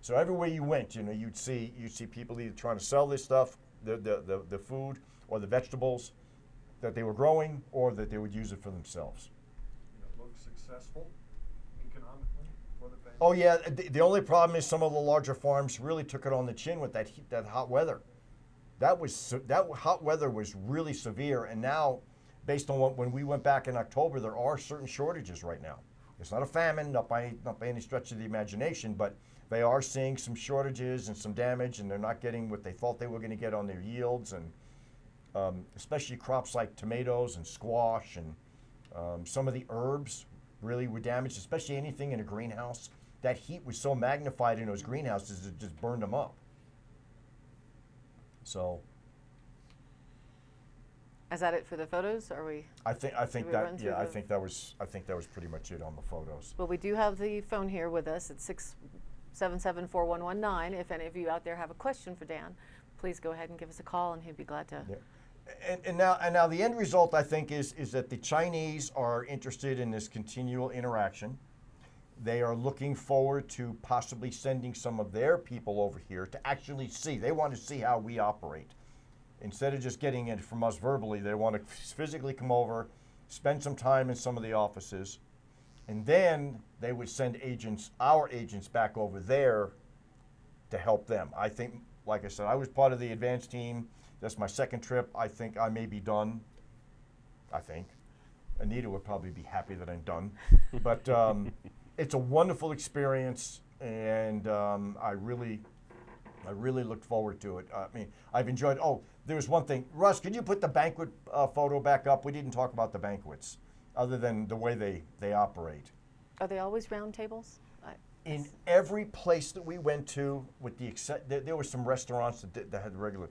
So everywhere you went, you'd see people either trying to sell this stuff, the food or the vegetables that they were growing, or that they would use it for themselves.
It looks successful economically for the family.
Oh yeah, the only problem is some of the larger farms really took it on the chin with that heat, that hot weather. That hot weather was really severe, and now, based on when we went back in October, there are certain shortages right now. It's not a famine, not by any stretch of the imagination, but they are seeing some shortages and some damage, and they're not getting what they thought they were going to get on their yields, and especially crops like tomatoes and squash and some of the herbs really were damaged, especially anything in a greenhouse. That heat was so magnified in those greenhouses, it just burned them up. So,
is that it for the photos? Are we?
I think that was pretty much it on the photos.
Well, we do have the phone here with us at 677-4119. If any of you out there have a question for Dan, please go ahead and give us a call, and he'd be glad to.
Yeah. And now the end result, I think, is that the Chinese are interested in this continual interaction. They are looking forward to possibly sending some of their people over here to actually see. They want to see how we operate. Instead of just getting it from us verbally, they want to physically come over, spend some time in some of the offices, and then they would send our agents back over there to help them. I think, like I said, I was part of the advance team. That's my second trip. I think I may be done. I think. Anita would probably be happy that I'm done. But it's a wonderful experience, and I really looked forward to it. I mean, I've enjoyed. Oh, there was one thing. Russ, could you put the banquet photo back up? We didn't talk about the banquets, other than the way they operate.
Are they always round tables?
In every place that we went to, with the there were some restaurants that had the regular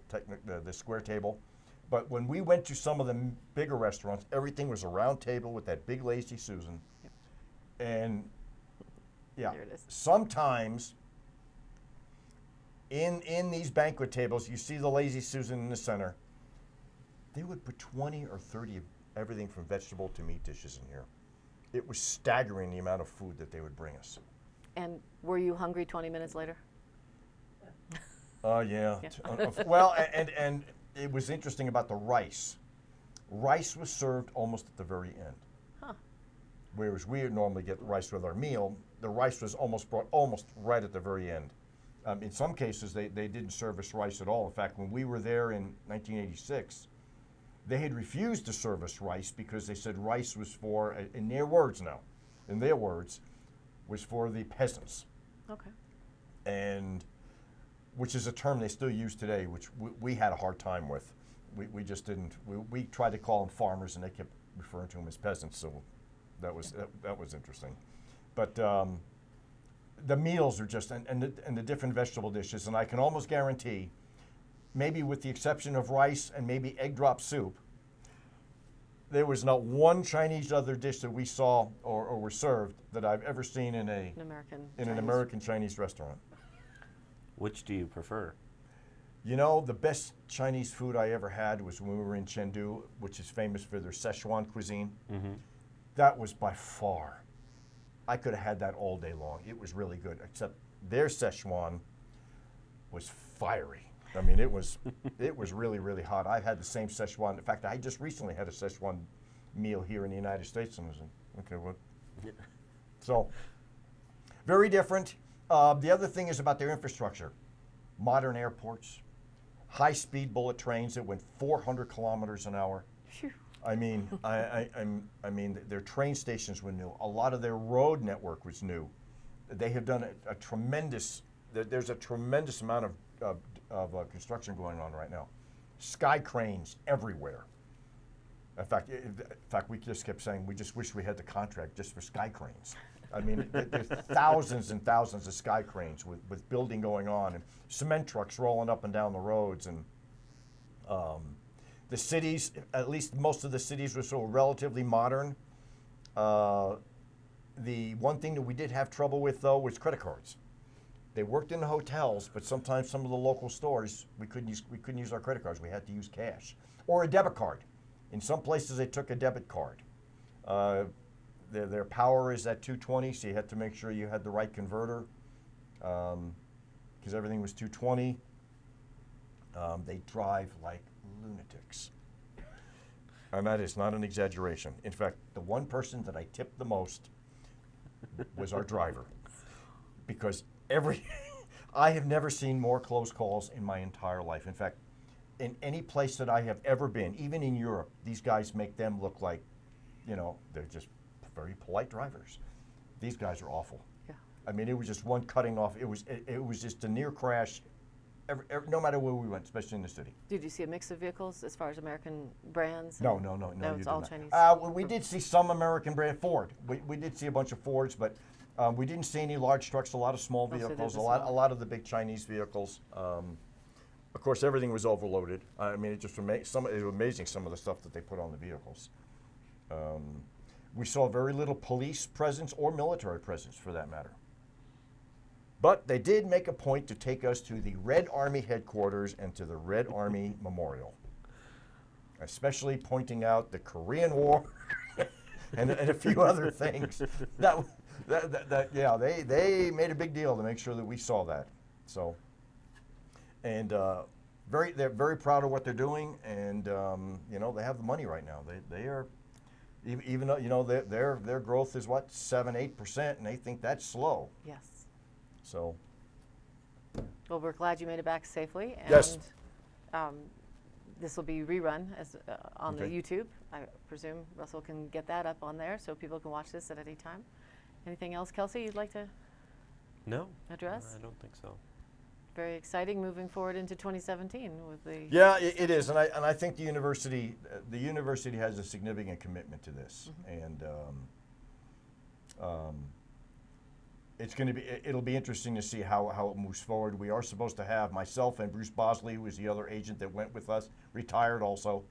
the square table, but when we went to some of the bigger restaurants, everything was a round table with that big Lazy Susan.
Yep.
And yeah,
There it is.
sometimes in these banquet tables, you see the Lazy Susan in the center. They would put 20 or 30 of everything from vegetable to meat dishes in here. It was staggering the amount of food that they would bring us.
And were you hungry 20 minutes later?
Yeah.
Yeah.
Well, and it was interesting about the rice. Rice was served almost at the very end.
Huh.
Whereas we would normally get rice with our meal, the rice was brought almost right at the very end. In some cases, they didn't serve us rice at all. In fact, when we were there in 1986, they had refused to serve us rice because they said rice was for, in their words, was for the peasants.
Okay.
And which is a term they still use today, which we had a hard time with. We just didn't. We tried to call them farmers, and they kept referring to them as peasants. So that was interesting. But the meals are just and the different vegetable dishes, and I can almost guarantee, maybe with the exception of rice and maybe egg drop soup, there was not one Chinese other dish that we saw or were served that I've ever seen in an American Chinese restaurant.
Which do you prefer?
You know, the best Chinese food I ever had was when we were in Chengdu, which is famous for their Szechuan cuisine.
Mm-hmm.
That was by far. I could have had that all day long. It was really good, except their Szechuan was fiery. I mean, it was really, really hot. I had the same Szechuan. In fact, I just recently had a Szechuan meal here in the United States, and I was like, okay, what? So, very different. The other thing is about their infrastructure. Modern airports, high-speed bullet trains that went 400 kilometers an hour.
Phew.
I mean, I mean, their train stations were new. A lot of their road network was new. They have done a tremendous. There's a tremendous amount of construction going on right now. Sky cranes everywhere. In fact, we just kept saying we just wish we had the contract just for sky cranes. I mean, there's thousands and thousands of sky cranes with building going on and cement trucks rolling up and down the roads. And the cities, at least most of the cities, were so relatively modern. The one thing that we did have trouble with, though, was credit cards. They worked in the hotels, but sometimes some of the local stores, we couldn't use our credit cards. We had to use cash or a debit card. In some places, they took a debit card. Their power is at 220, so you had to make sure you had the right converter because everything was 220. They drive like lunatics. And that is not an exaggeration. In fact, the one person that I tipped the most was our driver, because I have never seen more close calls in my entire life. In fact, in any place that I have ever been, even in Europe, these guys make them look like, they're just very polite drivers. These guys are awful.
Yeah.
I mean, it was just one cutting off. It was just a near crash, no matter where we went, especially in the city.
Did you see a mix of vehicles as far as American brands?
No,
it's all Chinese.
We did see some American brand Ford. We did see a bunch of Fords, but we didn't see any large trucks. A lot of small vehicles. A lot of the big Chinese vehicles. Of course, everything was overloaded. I mean, it was amazing some of the stuff that they put on the vehicles. We saw very little police presence or military presence, for that matter. But they did make a point to take us to the Red Army headquarters and to the Red Army Memorial, especially pointing out the Korean War and a few other things. They made a big deal to make sure that we saw that. So, and they're very proud of what they're doing, and they have the money right now. They are, even though their growth is 7-8%, and they think that's slow.
Yes.
So.
Well, we're glad you made it back safely. And,
yes.
This will be rerun on
Okay.
the YouTube. I presume Russell can get that up on there so people can watch this at any time. Anything else, Kelsey, you'd like to address?
I don't think so.
Very exciting moving forward into 2017 with the.
Yeah, it is, and I think the university has a significant commitment to this, and it'll be interesting to see how it moves forward. We are supposed to have myself and Bruce Bosley, who is the other agent that went with us, retired also.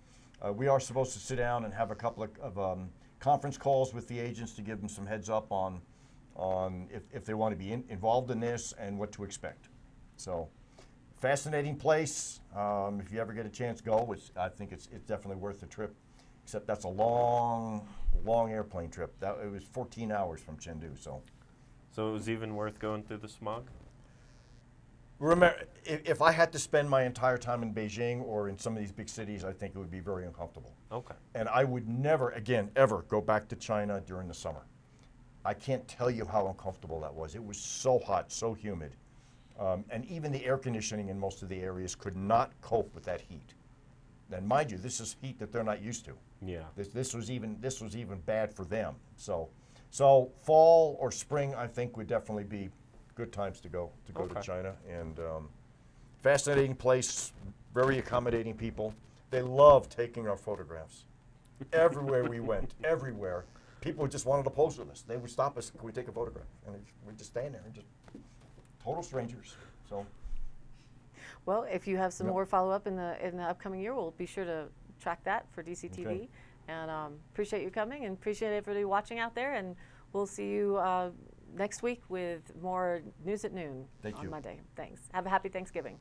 We are supposed to sit down and have a couple of conference calls with the agents to give them some heads up on if they want to be involved in this and what to expect. So, fascinating place. If you ever get a chance, go. I think it's definitely worth the trip. Except that's a long airplane trip. It was 14 hours from Chengdu. So
it was even worth going through the smog?
Remember, if I had to spend my entire time in Beijing or in some of these big cities, I think it would be very uncomfortable.
Okay.
And I would never, again, ever go back to China during the summer. I can't tell you how uncomfortable that was. It was so hot, so humid. And even the air conditioning in most of the areas could not cope with that heat. And mind you, this is heat that they're not used to.
Yeah.
This was even bad for them. So fall or spring, I think, would definitely be good times to go to China. And fascinating place, very accommodating people. They love taking our photographs. Everywhere we went, everywhere, people just wanted to pose with us. They would stop us, can we take a photograph? And we'd just stand there and just total strangers. So.
Well, if you have some more follow-up in the upcoming year, we'll be sure to track that for DCTV.
Okay.
And appreciate you coming and appreciate everybody watching out there. And we'll see you next week with more News at Noon on Monday. Thanks. Have a happy Thanksgiving.